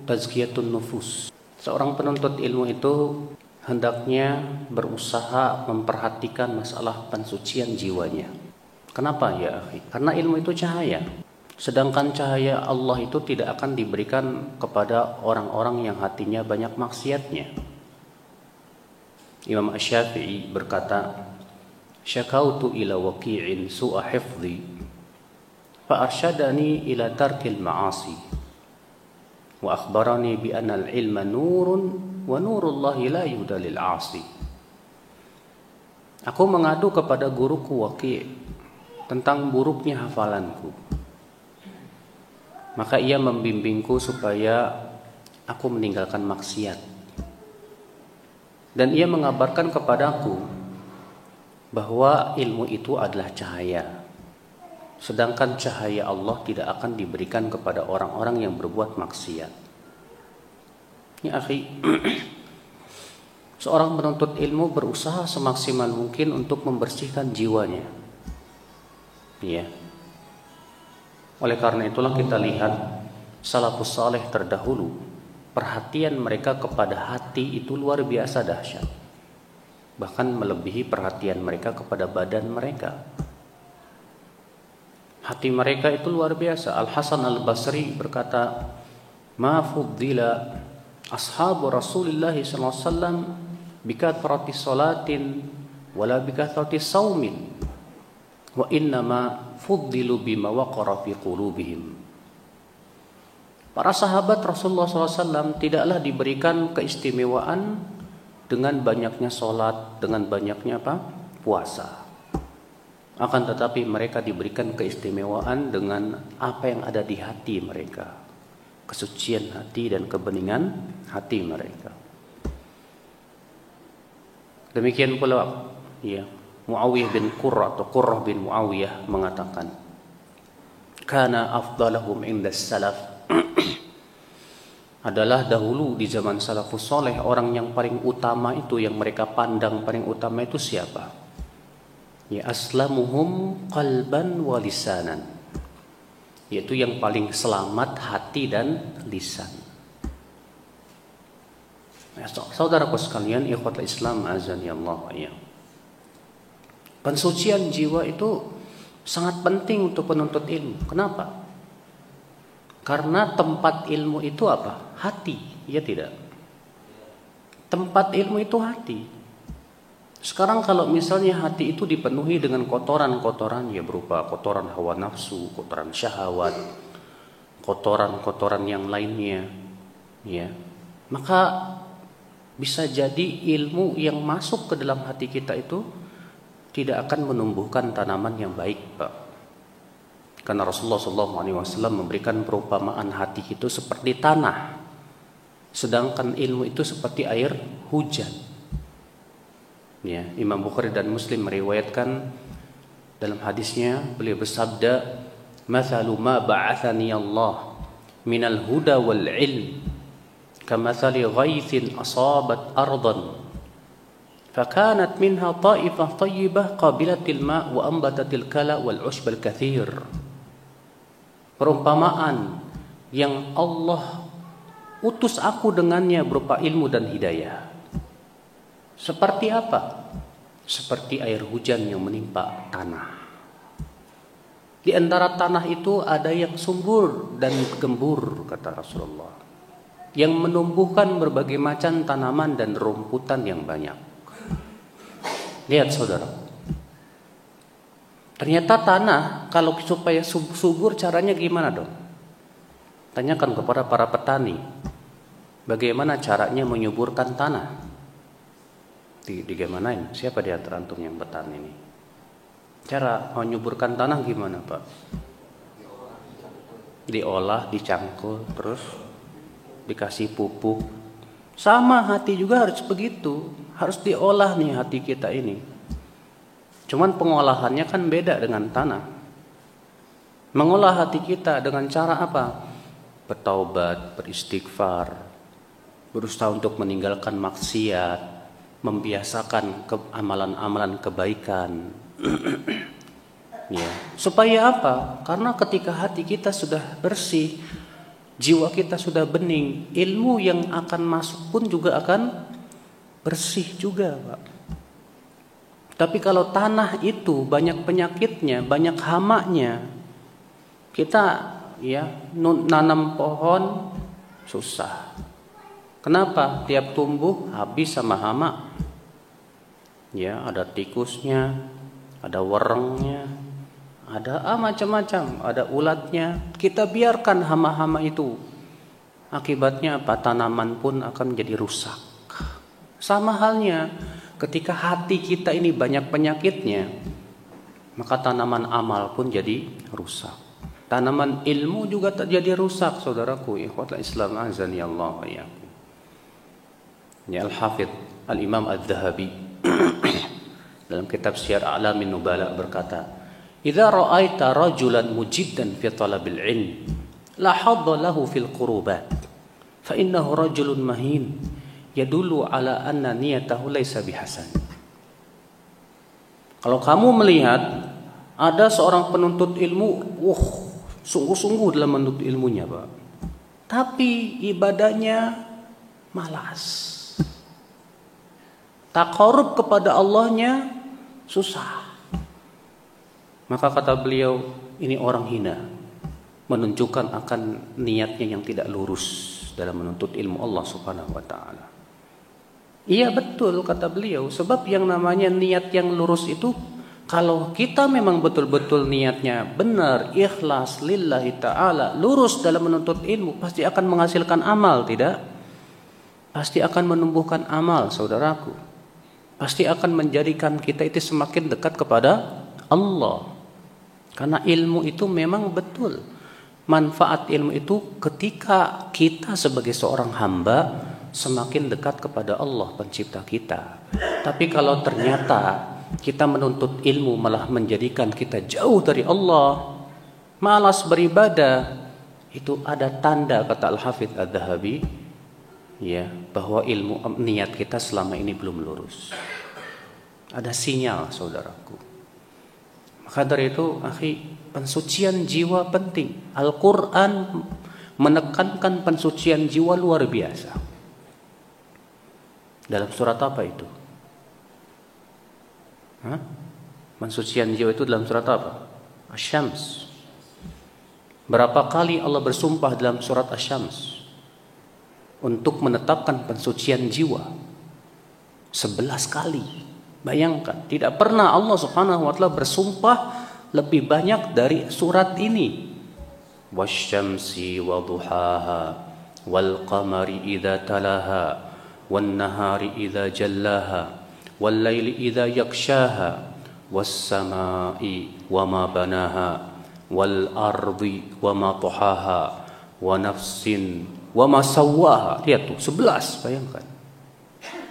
tazkiyatun nufus. Seorang penuntut ilmu itu hendaknya berusaha memperhatikan masalah pensucian jiwanya. Kenapa ya akhi? Karena ilmu itu cahaya. Sedangkan cahaya Allah itu tidak akan diberikan kepada orang-orang yang hatinya banyak maksiatnya. Imam Asy-Syafi'i berkata, "Syakautu ila waqi'in su'a hifdhi fa arsyadani ila tarkil ma'asi wa akhbarani bi anna al-ilma nurun wa nurullahi la yuhda lil 'asi." Aku mengadu kepada guruku Waqi' tentang buruknya hafalanku. Maka ia membimbingku supaya aku meninggalkan maksiat. Dan ia mengabarkan kepadaku bahwa ilmu itu adalah cahaya. Sedangkan cahaya Allah tidak akan diberikan kepada orang-orang yang berbuat maksiat. Ya akhi, seorang penuntut ilmu berusaha semaksimal mungkin untuk membersihkan jiwanya. Ya. Oleh karena itulah kita lihat salafus saleh terdahulu, perhatian mereka kepada hati itu luar biasa dahsyat. Bahkan melebihi perhatian mereka kepada badan mereka. Hati mereka itu luar biasa. Al-Hasan Al-Basri berkata, "Ma fuddila ashabu Rasulillah sallallahu alaihi wasallam bikathrati salatin wala bikathrati saumin wa innama fuddilu bima waqara fi qulubihim." Para sahabat Rasulullah SAW tidaklah diberikan keistimewaan dengan banyaknya sholat, dengan banyaknya puasa. Akan tetapi mereka diberikan keistimewaan dengan apa yang ada di hati mereka, kesucian hati dan kebeningan hati mereka. Demikian pula ya, Muawiyah bin Qurrah atau Qurrah bin Muawiyah mengatakan, "Kana afdalahum inda salaf." Adalah dahulu di zaman salafus soleh, orang yang paling utama itu, yang mereka pandang paling utama itu siapa? Ya, aslamuhum qalban wa lisanan, yaitu yang paling selamat hati dan lisan. Ya, saudaraku sekalian, ikhwatul Islam azani Allah wa iyyakum. Pensucian jiwa itu sangat penting untuk penuntut ilmu. Kenapa? Karena tempat ilmu itu apa? Hati, ya tidak? Tempat ilmu itu hati. Sekarang kalau misalnya hati itu dipenuhi dengan kotoran-kotoran, ya berupa kotoran hawa nafsu, kotoran syahwat, kotoran-kotoran yang lainnya, ya, maka bisa jadi ilmu yang masuk ke dalam hati kita itu tidak akan menumbuhkan tanaman yang baik, Pak. Karena Rasulullah SAW memberikan perumpamaan hati itu seperti tanah, sedangkan ilmu itu seperti air hujan. Ya, Imam Bukhari dan Muslim meriwayatkan dalam hadisnya, beliau bersabda, "Mathalu ma ba'athani Allah minal huda wal ilm kamathali ghaithin asabat ardan fakanat minha ta'ifah tayyibah qabilatil ma' wa ambatatil kala wal ushbal kathir." Perumpamaan yang Allah utus aku dengannya berupa ilmu dan hidayah. Seperti apa? Seperti air hujan yang menimpa tanah. Di antara tanah itu ada yang subur dan gembur, kata Rasulullah, yang menumbuhkan berbagai macam tanaman dan rumputan yang banyak. Lihat saudara, ternyata tanah kalau supaya subur caranya gimana dong? Tanyakan kepada para petani, bagaimana caranya menyuburkan tanah? Digimanain? Siapa di antara antum yang petani ini? Cara menyuburkan tanah gimana, Pak? Diolah, dicangkul, terus dikasih pupuk. Sama hati juga harus begitu, harus diolah nih hati kita ini. Cuman pengolahannya kan beda dengan tanah. Mengolah hati kita dengan cara apa? Bertaubat, beristighfar, berusaha untuk meninggalkan maksiat, membiasakan amalan-amalan kebaikan. Ya, supaya apa? Karena ketika hati kita sudah bersih, jiwa kita sudah bening, ilmu yang akan masuk pun juga akan bersih juga, Pak. Tapi kalau tanah itu banyak penyakitnya, banyak hamanya, kita nanam pohon susah. Kenapa? Tiap tumbuh habis sama hama. Ya, ada tikusnya, ada werengnya, ada macam-macam, ada ulatnya. Kita biarkan hama-hama itu. Akibatnya apa? Tanaman pun akan menjadi rusak. Sama halnya ketika hati kita ini banyak penyakitnya, maka tanaman amal pun jadi rusak. Tanaman ilmu juga jadi rusak, saudaraku. Ikhwatul Islam azani Allah wa iyyakum. Ya, Al-Hafidz Al-Imam Adz-Dzahabi dalam kitab Syiar A'lamin Nubala berkata, "Idza ra'aita rajulan mujiddan fi talabil ilm, la hadda lahu fil qurubat, fa innahu rajulun mahin, yadullu ala anna niyatahu laysa bihasan." Kalau kamu melihat ada seorang penuntut ilmu, sungguh-sungguh dalam menuntut ilmunya, Pak. Tapi ibadahnya malas. Taqarrub kepada Allahnya susah. Maka kata beliau, ini orang hina, menunjukkan akan niatnya yang tidak lurus dalam menuntut ilmu Allah Subhanahu wa taala. Iya betul kata beliau, sebab yang namanya niat yang lurus itu, kalau kita memang betul-betul niatnya benar, ikhlas lillahi ta'ala, lurus dalam menuntut ilmu, pasti akan menghasilkan amal, tidak? Pasti akan menumbuhkan amal, saudaraku. Pasti akan menjadikan kita itu semakin dekat kepada Allah. Karena ilmu itu memang betul. Manfaat ilmu itu ketika kita sebagai seorang hamba semakin dekat kepada Allah pencipta kita. Tapi kalau ternyata kita menuntut ilmu malah menjadikan kita jauh dari Allah, malas beribadah, itu ada tanda, kata Al-Hafidz Adz-Dzahabi, ya, bahwa ilmu niat kita selama ini belum lurus. Ada sinyal, saudaraku. Maka dari itu, akhi, pensucian jiwa penting. Al-Quran menekankan pensucian jiwa luar biasa. Dalam surat apa itu? Pensucian jiwa itu dalam surat apa? Asy-Syams. Berapa kali Allah bersumpah dalam surat Asy-Syams untuk menetapkan pensucian jiwa? 11 kali. Bayangkan, tidak pernah Allah Subhanahu wa taala bersumpah lebih banyak dari surat ini. Wasyamsi wa duhaha wal qamari idza talaha wan nahari idza jallaha wal laili idza yakshaha was samai wa ma banaha wal ardi wa ma tuhaha wa nafsin wa ma sawwaha. Lihat tuh 11, bayangkan.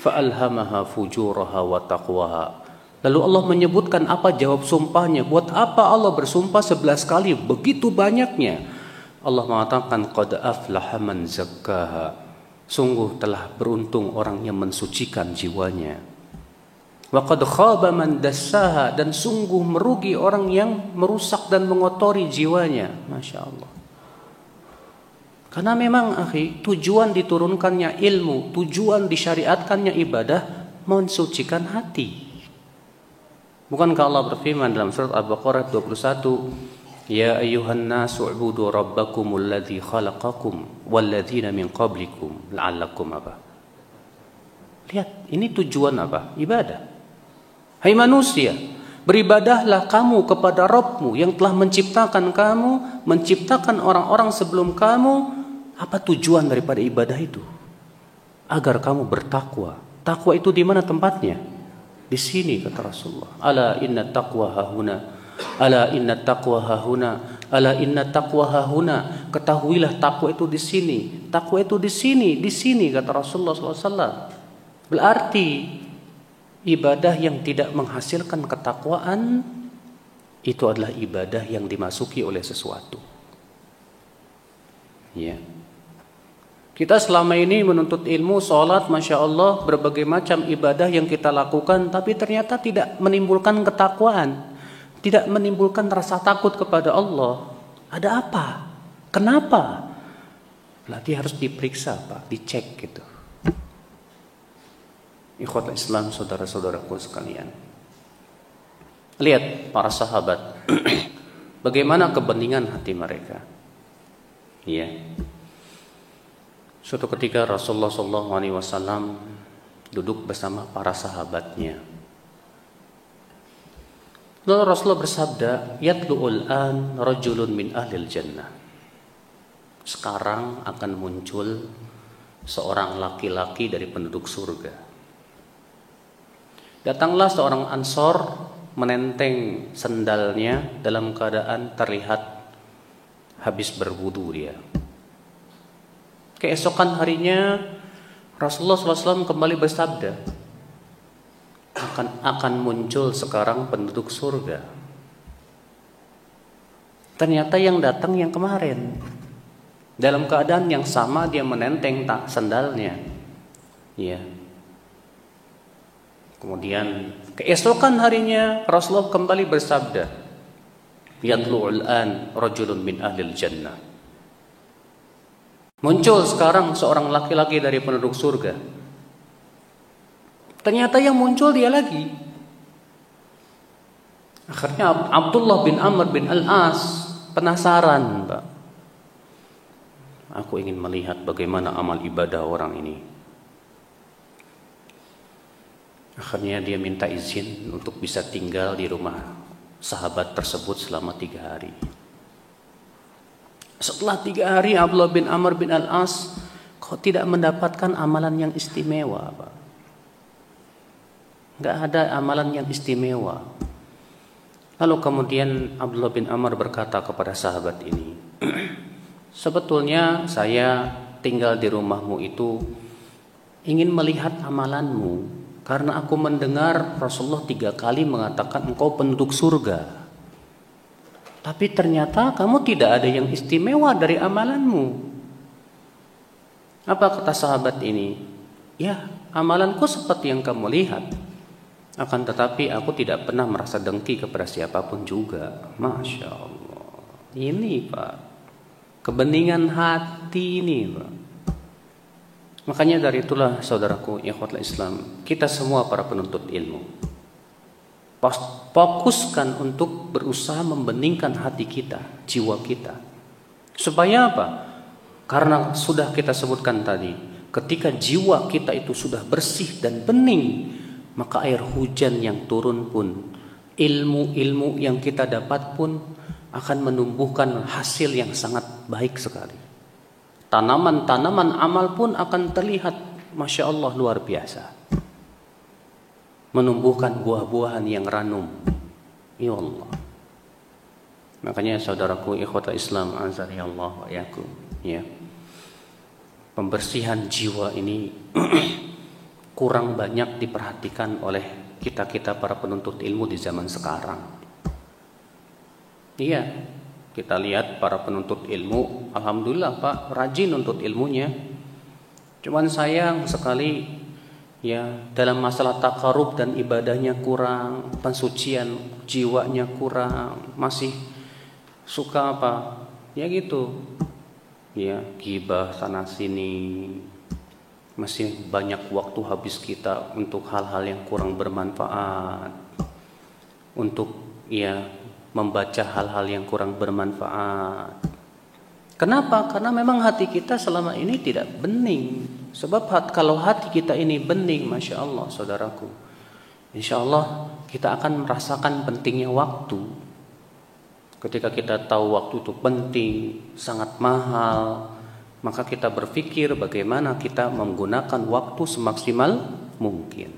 Fa'alhamaha fujuraha wa taqwaha. Lalu Allah menyebutkan apa jawab sumpahnya. Buat apa Allah bersumpah 11 kali begitu banyaknya? Allah mengatakan qad aflaha man zakkaha. Sungguh telah beruntung orang yang mensucikan jiwanya. Wa qad khaba man dassaha, dan sungguh merugi orang yang merusak dan mengotori jiwanya. Masya Allah. Karena memang akhi, tujuan diturunkannya ilmu, tujuan disyariatkannya ibadah, mensucikan hati. Bukankah Allah berfirman dalam surat Al-Baqarah 21, "Ya ayyuhan nasu ubudu rabbakumul ladzi khalaqakum walladzina min qablikum la'allakum" apa? Lihat, ini tujuan apa? Ibadah. Hai manusia, beribadahlah kamu kepada Rabbmu yang telah menciptakan kamu, menciptakan orang-orang sebelum kamu. Apa tujuan daripada ibadah itu? Agar kamu bertakwa. Takwa itu di mana tempatnya? Di sini kata Rasulullah. Ala inna taqwa hahuna. Ala inna taqwa hahuna. Ala inna taqwa hahuna. Ketahuilah takwa itu di sini. Takwa itu di sini kata Rasulullah SAW. Berarti ibadah yang tidak menghasilkan ketakwaan itu adalah ibadah yang dimasuki oleh sesuatu. Ya. Kita selama ini menuntut ilmu, sholat, Masya Allah, berbagai macam ibadah yang kita lakukan, tapi ternyata tidak menimbulkan ketakwaan, tidak menimbulkan rasa takut kepada Allah. Ada apa? Kenapa? Berarti harus diperiksa Pak, dicek gitu. Ikhwatul Islam, saudara-saudaraku sekalian. Lihat para sahabat, bagaimana kebeningan hati mereka. Ya. Suatu ketika Rasulullah SAW duduk bersama para sahabatnya. Lalu Rasulullah bersabda, "Yatlu'ul an rajulun min ahlil jannah." Sekarang akan muncul seorang laki-laki dari penduduk surga. Datanglah seorang Ansor menenteng sendalnya dalam keadaan terlihat habis berwudu dia. Keesokan harinya Rasulullah SAW kembali bersabda, akan muncul sekarang penduduk surga. Ternyata yang datang yang kemarin, dalam keadaan yang sama dia menenteng sendalnya. Ya. Kemudian keesokan harinya Rasulullah kembali bersabda, "Yatlu'ul an rajulun min ahlil jannah." Muncul sekarang seorang laki-laki dari penduduk surga. Ternyata yang muncul dia lagi. Akhirnya Abdullah bin Amr bin Al-As penasaran, Pak. Aku ingin melihat bagaimana amal ibadah orang ini. Akhirnya dia minta izin untuk bisa tinggal di rumah sahabat tersebut selama 3 hari. Setelah 3 hari Abdullah bin Amr bin Al-As kok tidak mendapatkan amalan yang istimewa, Pak. Gak ada amalan yang istimewa. Lalu kemudian Abdullah bin Amr berkata kepada sahabat ini, "Sebetulnya saya tinggal di rumahmu itu ingin melihat amalanmu. Karena aku mendengar Rasulullah 3 kali mengatakan engkau penduduk surga. Tapi ternyata kamu tidak ada yang istimewa dari amalanmu." Apa kata sahabat ini? "Ya, amalanku seperti yang kamu lihat. Akan tetapi aku tidak pernah merasa dengki kepada siapapun juga." Masya Allah. Ini Pak, kebeningan hati ini Pak. Makanya dari itulah saudaraku ikhwatul Islam, kita semua para penuntut ilmu fokuskan untuk berusaha membeningkan hati kita, jiwa kita. Supaya apa? Karena sudah kita sebutkan tadi, ketika jiwa kita itu sudah bersih dan bening, maka air hujan yang turun pun, ilmu-ilmu yang kita dapat pun akan menumbuhkan hasil yang sangat baik sekali. Tanaman-tanaman amal pun akan terlihat, Masya Allah, luar biasa. Menumbuhkan buah-buahan yang ranum. Ya Allah. Makanya saudaraku ikhwatul Islam, azani Allah wa yakum, ya. Pembersihan jiwa ini kurang banyak diperhatikan oleh kita-kita para penuntut ilmu di zaman sekarang. Iya. Kita lihat para penuntut ilmu, alhamdulillah Pak, rajin untuk ilmunya. Cuman sayang sekali ya, dalam masalah takarub dan ibadahnya kurang, pensucian jiwanya kurang, masih suka apa? Ya gitu. Ya, ghibah sana sini. Masih banyak waktu habis kita untuk hal-hal yang kurang bermanfaat. Untuk ya membaca hal-hal yang kurang bermanfaat. Kenapa? Karena memang hati kita selama ini tidak bening. Sebab kalau hati kita ini bening, Masya Allah saudaraku, insya Allah kita akan merasakan pentingnya waktu. Ketika kita tahu waktu itu penting, sangat mahal, maka kita berpikir bagaimana kita menggunakan waktu semaksimal mungkin.